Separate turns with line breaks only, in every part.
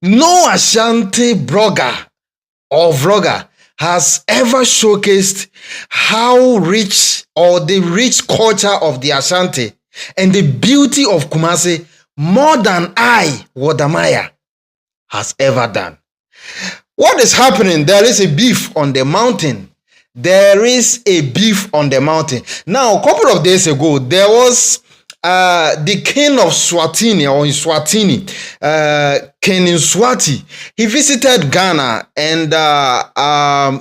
No Ashanti blogger or vlogger has ever showcased how rich or the rich culture of the Ashanti and the beauty of Kumasi more than I, Wodamaya, has ever done. What is happening? There is a beef on the mountain. There is a beef on the mountain. Now, a couple of days ago, there was the king of Swatini or in Swatini, King in Swati. He visited Ghana and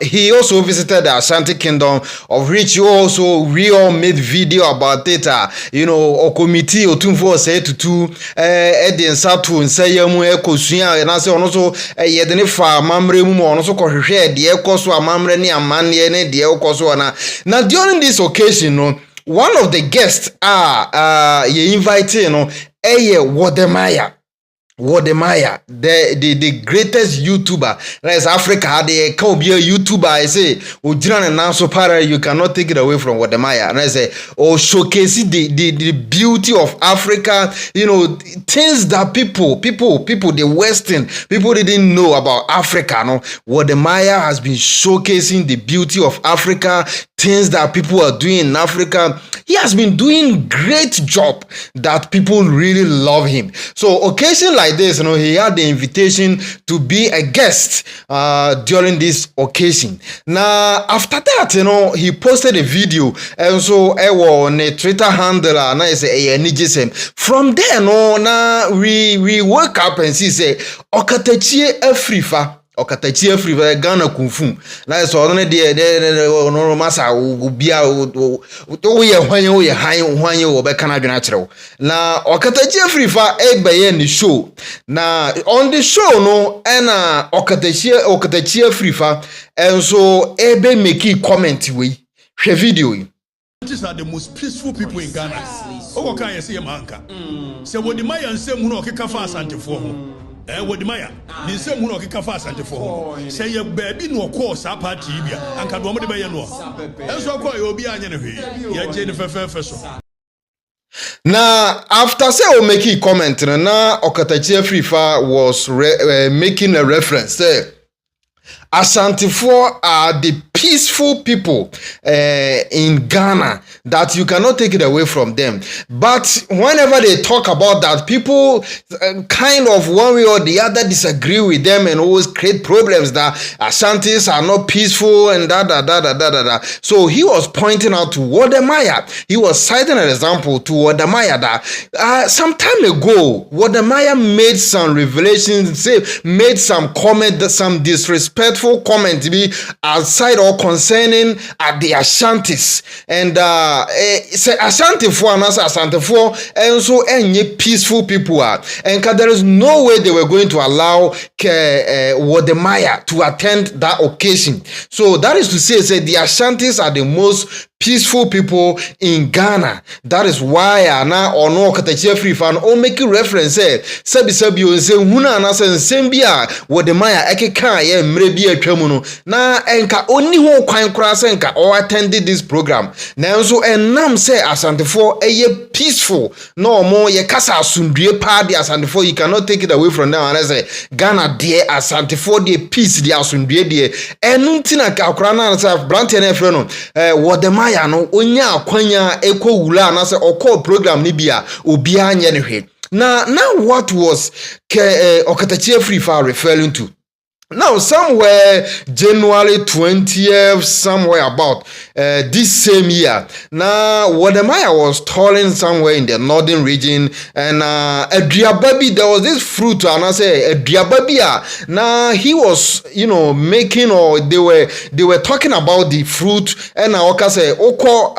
he also visited the Ashanti kingdom, of which we all made video about it. A committee or two say to two Edin Satu and say yamu ekosuya and I say also yedene fa mamre mu ono so kohwehwe de ekoso amamre ne amane ne de ekoso na. Now during this occasion, one of the guests you invited, Wodemaya, the greatest YouTuber. That's Africa. They can't be a YouTuber. I say, you cannot take it away from Wodemaya. And I say, showcase the beauty of Africa. Things that people, the Western people didn't know about Africa. No, Wodemaya has been showcasing the beauty of Africa. Things that people are doing in Africa. He has been doing great job that people really love him. So occasion like this, he had the invitation to be a guest during this occasion. Now after that, he posted a video, and so on a Twitter handle, and I say, from there, now we woke up and say, Okatechie Afrifa. Okatachie free Ghana Kunfu. Na so no de no masa ubia wo ye hwan wo be kana dwena kyerɛw. Na okatachie free fa egbaye ni show. Na on the show no na okatachie free fa enso ebe make comment we hwe video yi.
These are the most peaceful people in Ghana. Oko kan yesi manka. Se wodi maya nsem hu no okeka fa asantefo ho. Wodimaya, ni nsem hu no okeka fa asantefo ho. Se ye baabi no okọ sa party bia anka do mo de beye no. Enso okọ ye obi anye ne hwe. Ye je ne fefe so.
Now, after say o make comment, na Okatachie Frifa was making a reference. Ashantifo are the peaceful people in Ghana that you cannot take it away from them. But whenever they talk about that, people kind of one way or the other disagree with them and always create problems that Ashantis are not peaceful and da. So he was pointing out to Wodemaya. He was citing an example to Wodemaya that some time ago, Wodemaya made some revelations, made some comment, some disrespectful comment be outside or concerning the Ashantis and say Ashantifo and Ashantifo and so any peaceful people are and there is no way they were going to allow Wodemaya to attend that occasion. So that is to say the Ashantis are the most peaceful people in Ghana. That is why na ono Okatachie Frifa no make reference sabi o say huna na sembia Wodemaya ekeka ye mre bi atwamu no na enka oni ho kwan kora senka or attended this program. Na enso enam say Asantefo eye peaceful no more ye kasa asundue pa de Asantefo, you cannot take it away from them. And I say Ghana de Asantefo de peace de asundue de enuntina ka kora na say brante na efre no Wodemaya no onya akwanya ekọ wula na se okọ program ni bia obi anye ne hwe. Now what was Okatachie Frifa referring to? Now, somewhere January 20th, somewhere about this same year, now Wodemaya was touring somewhere in the northern region, and Adriababi, there was this fruit, and I say Adriababi, now he was, making, or they were talking about the fruit, and I say Oko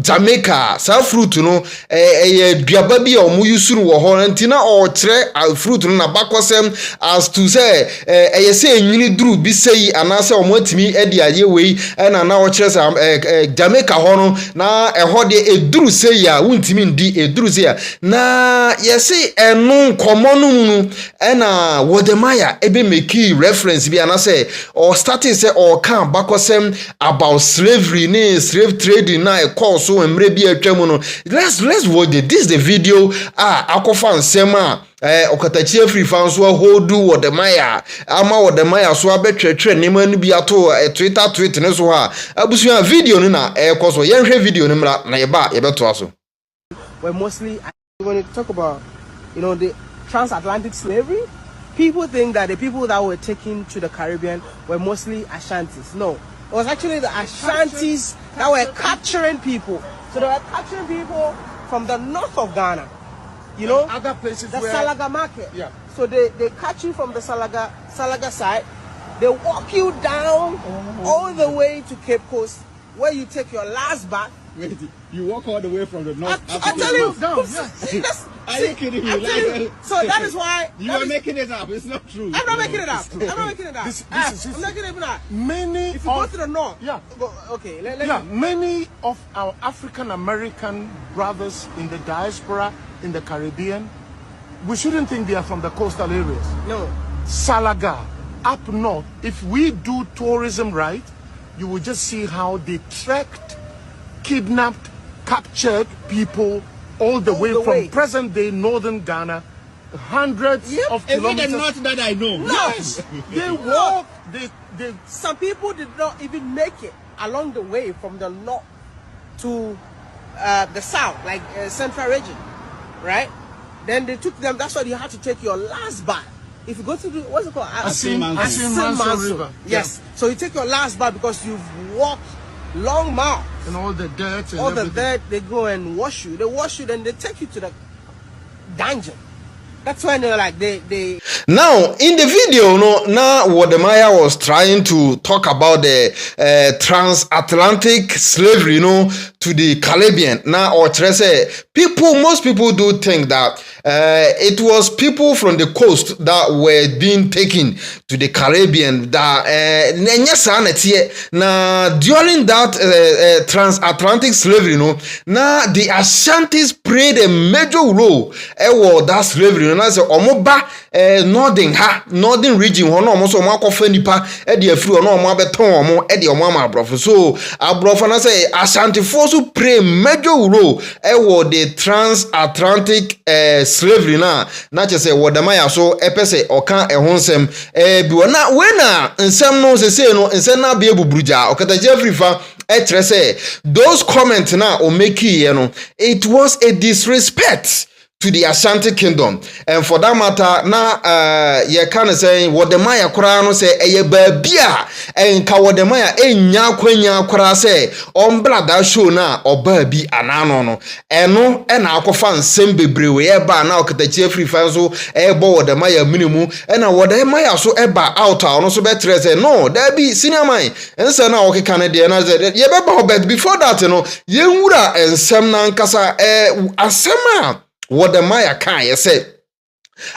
Jamaica, some fruit, Adriababi or Muyusuru or Horantina or tre fruit na bakwasem as to say say nyini duru bi sei anase omotimi edi aye wei na na o kire Jamaica hono na eho de eduru sei ya wuntimi ndi eduru sei ya na yesi enu komonu nu na Wodemaya ebe make reference bi anase or starting say or kan bakosem about slavery ne slave trading na e call so emre bi atwamu no. Let's watch this is the video akofa nsema okatachi free fans so hold wode maya ama wode maya so abetwetwe nema no bi ato Twitter tweet ne so ha abusua video no na ekoso yenhwe video no mra na yeba yebeto aso.
Were mostly, when you talk about, the transatlantic slavery, people think that the people that were taken to the Caribbean were mostly Ashantis. No, it was actually the Ashantis that were capturing people. So they were capturing people from the north of Ghana,
other places,
the
where...
Salaga market.
Yeah.
So they catch you from the Salaga side. They walk you down all the way to Cape Coast, where you take your last bath.
Wait, you walk all the way from the north.
I tell you,
Are you kidding me?
So that is why
you are making it up. It's not true.
I'm not making it up. I'm not making it up. I'm not making it up.
Many.
If you go to the north,
okay. Many of our African American brothers in the diaspora in the Caribbean, we shouldn't think they are from the coastal areas.
No.
Salaga, up north. If we do tourism right, you will just see how they trekked, kidnapped, captured people all the way from present-day northern Ghana, hundreds of kilometers.
Even the north that I know.
Yes, they walk. They.
Some people did not even make it along the way from the north to the south, like central region, right? Then they took them. That's why you had to take your last bath. If you go to the what's it called?
Asin River.
Yes. Yeah. So you take your last bath because you've walked long miles.
And all the dirt and
all
everything.
the dirt, they go and wash you. They wash you, then they take you to the dungeon. That's when they're like they.
Now in the video, now Wodemaya was trying to talk about the transatlantic slavery, to the Caribbean. Now, or say most people do think that it was people from the coast that were being taken to the Caribbean. That now during that transatlantic slavery, now the Ashantis played a major role in that slavery. And I say omoba northern region hono omo so omo akofa nipa e de afiri hono omo abeton omo e de omo ama abrofo so abrofo na say Ashanti force play major role the transatlantic slavery na che Wodemaya so epese oka ehonsem bi wona we na nsem no se no nsem na be ebuburuja okata jefrifa those comments na o make it was a disrespect to the Ashanti kingdom. And for that matter, now you can say Wodemaya kura no say eye babia and ka Wodemaya enya kwanya kura say ombla da show na oba bi anano no eno e na akofa nsem bebrewe e ba na okatachi free fan so e bo Wodemaya minimu e na Wodemaya so e ba out no so betre say no there be senior man ense na okeka ne de na say ye be ba obet before that no ye nwura ensem na nkasa asema Wodemaya can say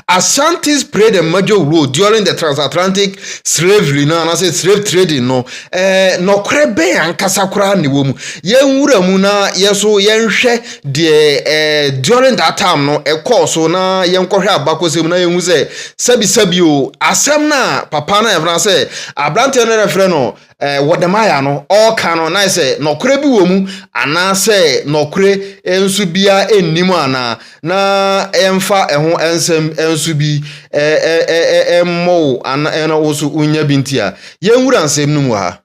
Ashantis played a major role during the transatlantic slavery, and I say slave trading, no krebe and kasakura ni womu. Yenwura muna yeso yenhwe de during that time no course na yenkohwe abakose mu na yenwuze sabi o asem na papa na evra say abrante no refre no Wodemaya no all canon na say nokre bi wo mu ana say nokre ensu bia ennimu ana na emfa eho ensem ensu bi emmo ana ena osu unya bintia yenwura nsem nu mu ha.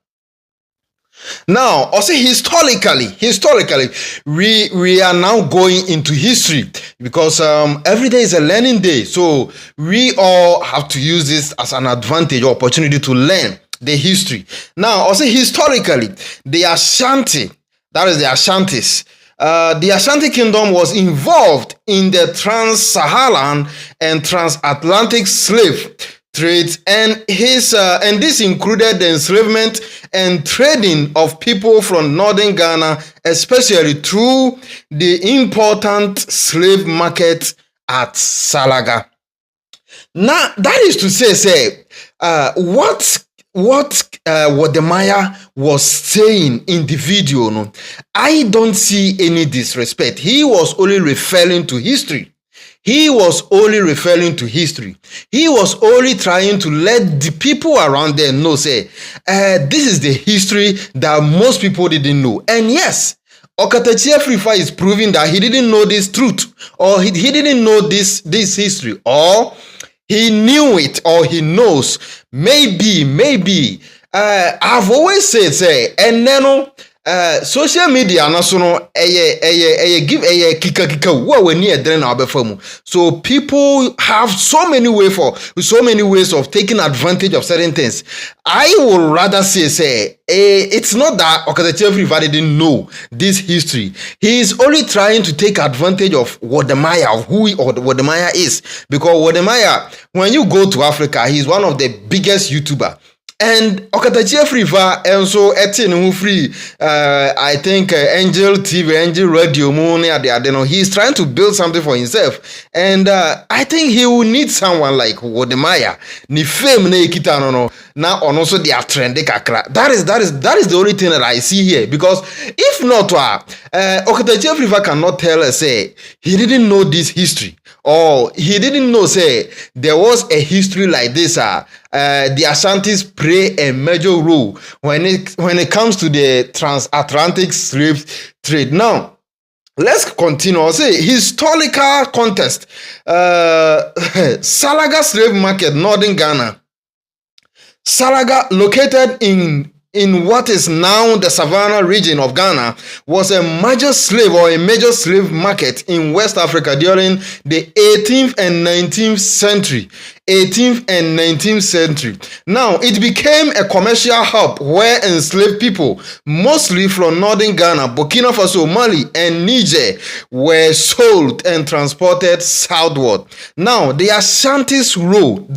Now, also historically, we are now going into history because every day is a learning day. So we all have to use this as an advantage or opportunity to learn the history. Now, also historically, the Ashanti, that is the Ashantis, the Ashanti Kingdom was involved in the trans-Saharan and transatlantic slave trade, and this included the enslavement and trading of people from northern Ghana, especially through the important slave market at Salaga. Now, that is to say, what Wodemaya was saying in the video, no, I don't see any disrespect. He was only referring to history. He was only trying to let the people around there know, say, this is the history that most people didn't know. And yes, Okatachi Afrifa is proving that he didn't know this truth, or he didn't know this history, or he knew it, or he knows. Maybe. I've always said, say, and then social media na so no give kika wo wani edre na obefamu. So people have so many ways of taking advantage of certain things. I would rather say it's not that Okatachi Afrifa didn't know this history. He is only trying to take advantage of Wodemaya, of who Wodemaya is, because Wodemaya, when you go to Africa, he's one of the biggest YouTuber. And Okatachi Afrifa and so who free I think Angel TV, Angel Radio he's trying to build something for himself, and I think he will need someone like Wodemaya ni fame na ekita no now on also they are trending kakra. That is the only thing that I see here, because if not Okatachi Afrifa cannot tell us say he didn't know this history, or he didn't know say there was a history like this. The Ashantis play a major role when it comes to the transatlantic slave trade. Now, let's continue. I'll say historical context. Salaga slave market, northern Ghana. Salaga, located in what is now the Savannah region of Ghana, was a major slave market in West Africa during the 18th and 19th century. Now, it became a commercial hub where enslaved people, mostly from northern Ghana, Burkina Faso, Mali, and Niger, were sold and transported southward. Now, the Ashantis rule.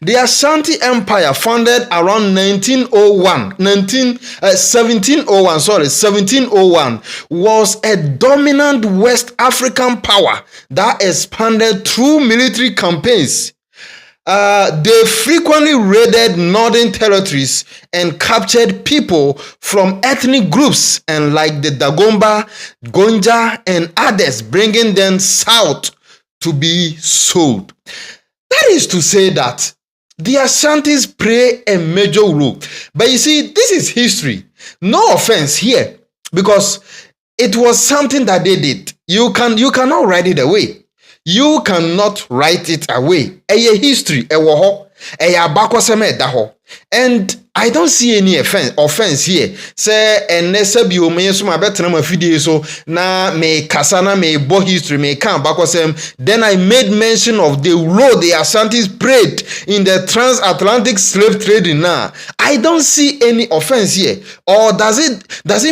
The Ashanti Empire, founded around 1701, was a dominant West African power that expanded through military campaigns. They frequently raided northern territories and captured people from ethnic groups and like the Dagomba, Gonja, and others, bringing them south to be sold. That is to say that the Ashantis play a major role. But you see, this is history. No offense here, because it was something that they did. You cannot write it away. You cannot write it away. A history, a woho, a abakwaseme daho. And I don't see any offense here. Say enese bi o me so ma betra ma fidie so na me kasana me bo history me kan bakwasem. Then I made mention of the role the Ashantis played in the transatlantic slave trading. Now I don't see any offense here. Or does it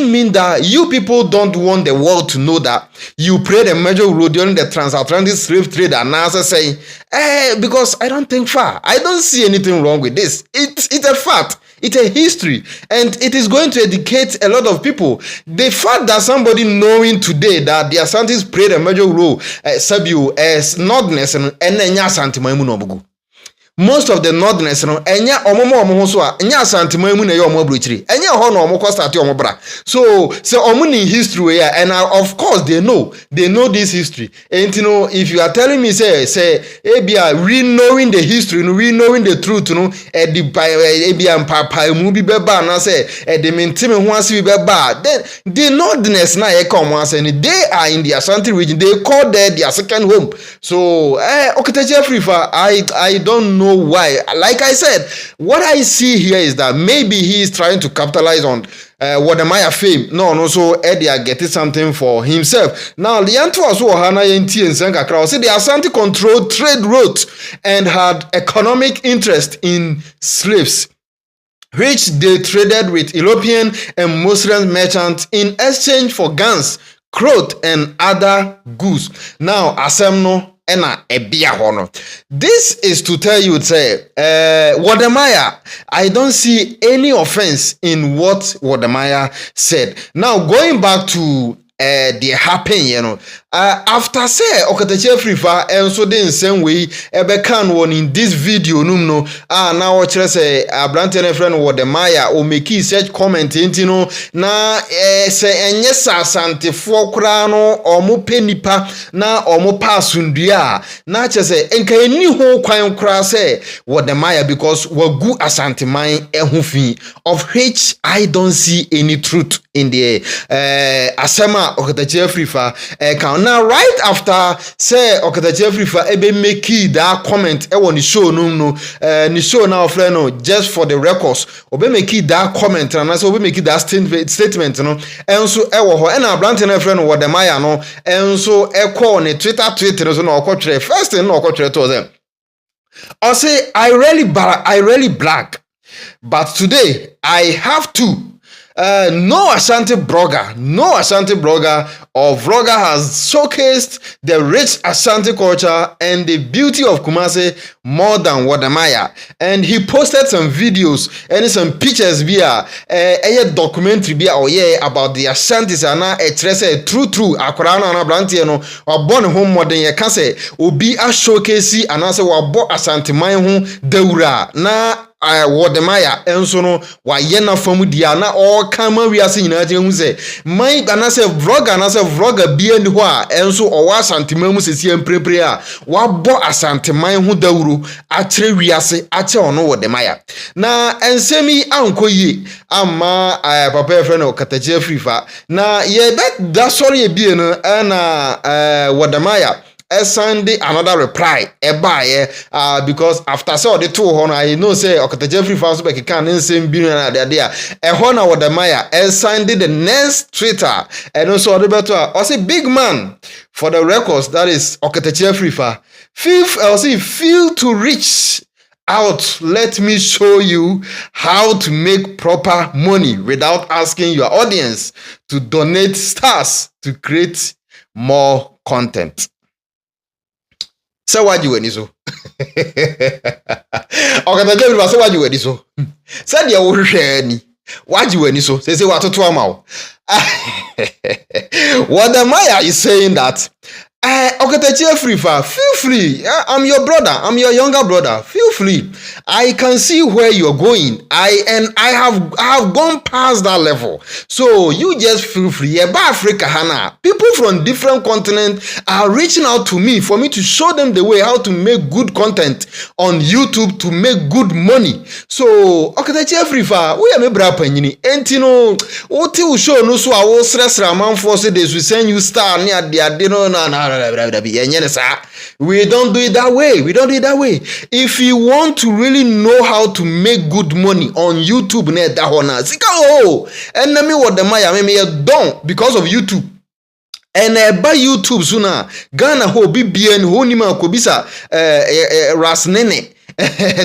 mean that you people don't want the world to know that you played a major role during the transatlantic slave trade? And now I say because I don't think far. I don't see anything wrong with this. It's a fact. It's a history, and it is going to educate a lot of people. The fact that somebody knowing today that the Ashantis played a major role, Sabu, as Northerners and Enya Ashanti Maimunobugu. Most of the Northerners, enya omo so a enya Asantemamu na ye omo abrochiri enya ho na omo ko start omo bra. So omo ni history here, and of course they know this history. And you know, if you are telling me say ebia re-knowing the history, re-knowing the truth, the ebia papa mu bi beba na say the mentime ho ase bi beba, then the Northerners na ye come once, and they are in the Ashanti region. They call there their second home. So Okatachi Afrifa, I don't know why. Like I said, what I see here is that maybe he is trying to capitalize on Wodemaya fame. No, so Eddie are getting something for himself. Now, the answer was Hana Yenti and Sankakra said the Ashanti controlled trade routes and had economic interest in slaves, which they traded with European and Muslim merchants in exchange for guns, cloth, and other goods. Now, Asemno. This is to tell you, say, Wodemaya, I don't see any offense in what Wodemaya said. Now, going back to the happen, After say okatachi afrifa enso de nsem we ebe kan won in this video num no na wo kire say abrante ne friend wode maya o make search comment enti no na se enye sasantefo kura no omo penipa na omo pasundua na che say enka eni ho kwan kura say wode maya because wagu asanteman ehufi of which I don't see any truth in the asema okatachi afrifa kan now right after say okatachi afrifa ebe make that comment won the show no the show now friend no just for the records obe make that comment and so obe make that statement no enso ewo ho na brand na friend wo dem aya no enso call on Twitter so na okotwere first thing na okotwere to them I say I really black but today I have to no Ashanti blogger or vlogger has showcased the rich Ashanti culture and the beauty of Kumasi more than Wadamaya. And he posted some videos and some pictures via a documentary about the Ashantis and a true akorana na brantie no wabon home modern ye kan say obi a showcase and say wabo Ashanti man ho dawura na Wodemaya enso no waye na famu dia na o kama wiase nyina je hu se man anase vlogger bia ni ho a enso o wa asanteman mu sesi emprepre a wabo asanteman ho dawuro a kire wiase a che ono Wodemaya na ensemi ankoyi amma papa e friend okatachi afrifa na ye bet da sorry e bie no na Wodemaya Sunday another reply because after so the two hono I know say okatachi afrifa so be kan nsem bi na there hona Wodemaya Sunday the next Twitter and also the better I say big man for the records that is okatachi afrifa feel to reach out, let me show you how to make proper money without asking your audience to donate stars to create more content. Say what you so. Okatachi afrifa say what you so. Say dia wo hwehwe ni. What you so. Say what to am o. Wodemaya is saying that okatachi afrifa, feel free. I'm your brother. I'm your younger brother. Feel free. I can see where you're going. I have gone past that level. So you just feel free. About Africa, Hana. People from different continents are reaching out to me for me to show them the way how to make good content on YouTube to make good money. So okatachi afrifa, we are me bra panyini. Entino, oti u show no so a wo sresra man for say they will send you star near the no. We don't do it that way. If you want to really know how to make good money on YouTube, and me Wodemaya me done because of YouTube. And by YouTube sooner Ghana ho BBN ho nima kobisa Rasnene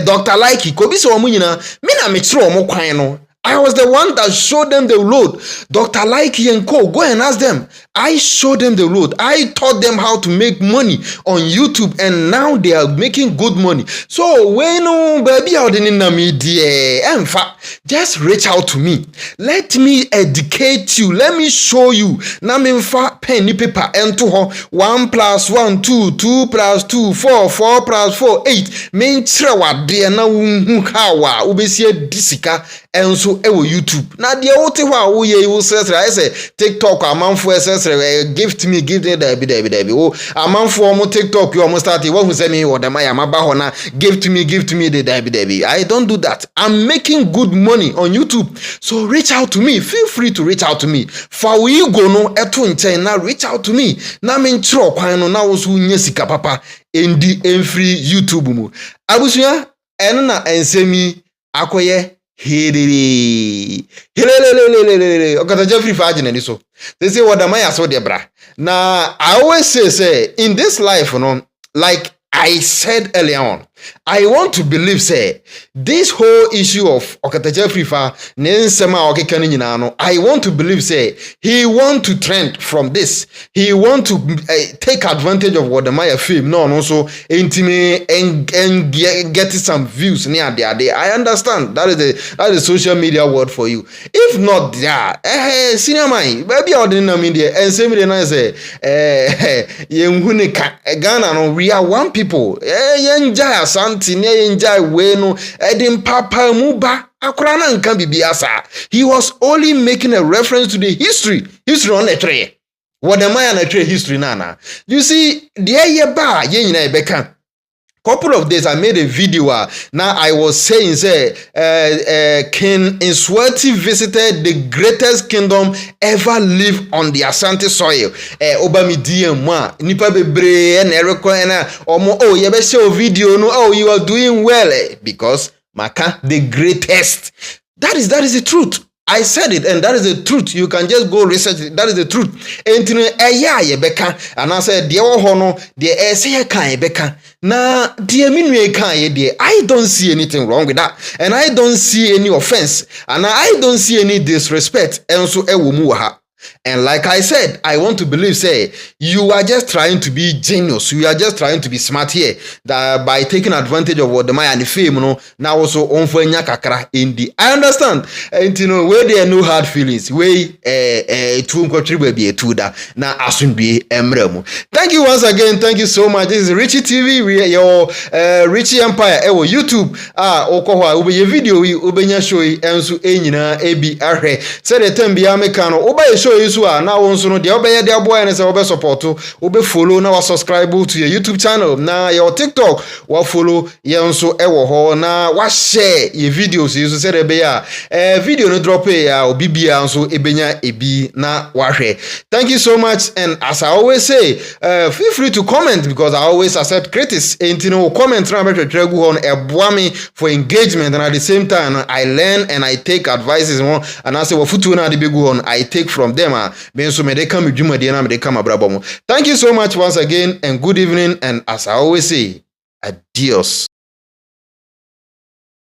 Dr. Likey kobisa omunyina me na me tro omo kwan no. I was the one that showed them the road. Dr. Likey and Co. Go and ask them. I showed them the road. I taught them how to make money on YouTube, and now they are making good money. So when baby out in the media, in fact, just reach out to me. Let me educate you. Let me show you. Now me fa pen paper and to 1 + 1 2 2 + 2 4 4 + 4 8. Me nchrewa de na hu kawa ubesie disika enso ewo YouTube. Na de wote ho a wo ye wo sesra I say TikTok amanfo sesra gift me Debbie. Oh, amanfo mo TikTok you almost start wo hu say me Wodemaya maba ho na gift me the Debbie. I don't do that. I'm making good money on YouTube. So reach out to me. Feel free to reach out to me. For we go no eto nchen na reach out to me. Na me nchro kwan no na wo so nya sika papa endi free YouTube mu. Abusua eno na ensemi akoye Hiriri. Okatachi afrifa agina ni so. They say Wodemaya so de bra. Now I always say in this life, like I said earlier on, I want to believe say this whole issue of Okataja Frifa Nensema Okekani Nyinano, I want to believe say he want to trend from this. He want to take advantage of what the Maya film no also intimate and get some views near there. I understand that is social media word for you. If not there, cinema baby I didn't mean there and same day say Ghana no we are one people. Ashanti ne enjoy we no edim papa muba akora na nka bibiasa. He was only making a reference to the history on the tree. What am I on the tree history nana? You see the ye ba ye nyina ebeka. Couple of days I made a video now I was saying say King Nswati visited the greatest kingdom ever lived on the Ashanti soil. Obami DM nipa bebre na ereko na omo oh ye be show video no oh you are doing well because maka the greatest. That is the truth. I said it and that is the truth. You can just go research it. That is the truth. Entino ye beka and I said de wo ho no de say kan ye beka na de minwe kan ye de I don't see anything wrong with that and I don't see any offense and I don't see any disrespect enso ewo mu ha. And like I said, I want to believe, say, you are just trying to be genius. You are just trying to be smart here. That by taking advantage of what the Maya and the fame, now also on for kakra in the. I understand. And where there are no hard feelings, where to contribute be a tuda. Now asun be emremu. Thank you once again. Thank you so much. This is Richie TV. We are your Richie Empire. YouTube. Okohwa ube ye video we ubenya show ensu enyina ebi ahwe. Say the time be amekano. Oba show you now also no the obey the boy and say support obe follow now subscribe to your YouTube channel now your TikTok wa follow ye nso ewo ho na wa share your videos you say be video no drop ya obibia nso ebenya ebi na wa hwe. Thank you so much and as I always say feel free to comment because I always accept critics and comment na better tregu on eboa me for engagement and at the same time I learn and I take advices and I say what futu na the big one I take from them. Thank you so much once again and good evening and as I always say, adios.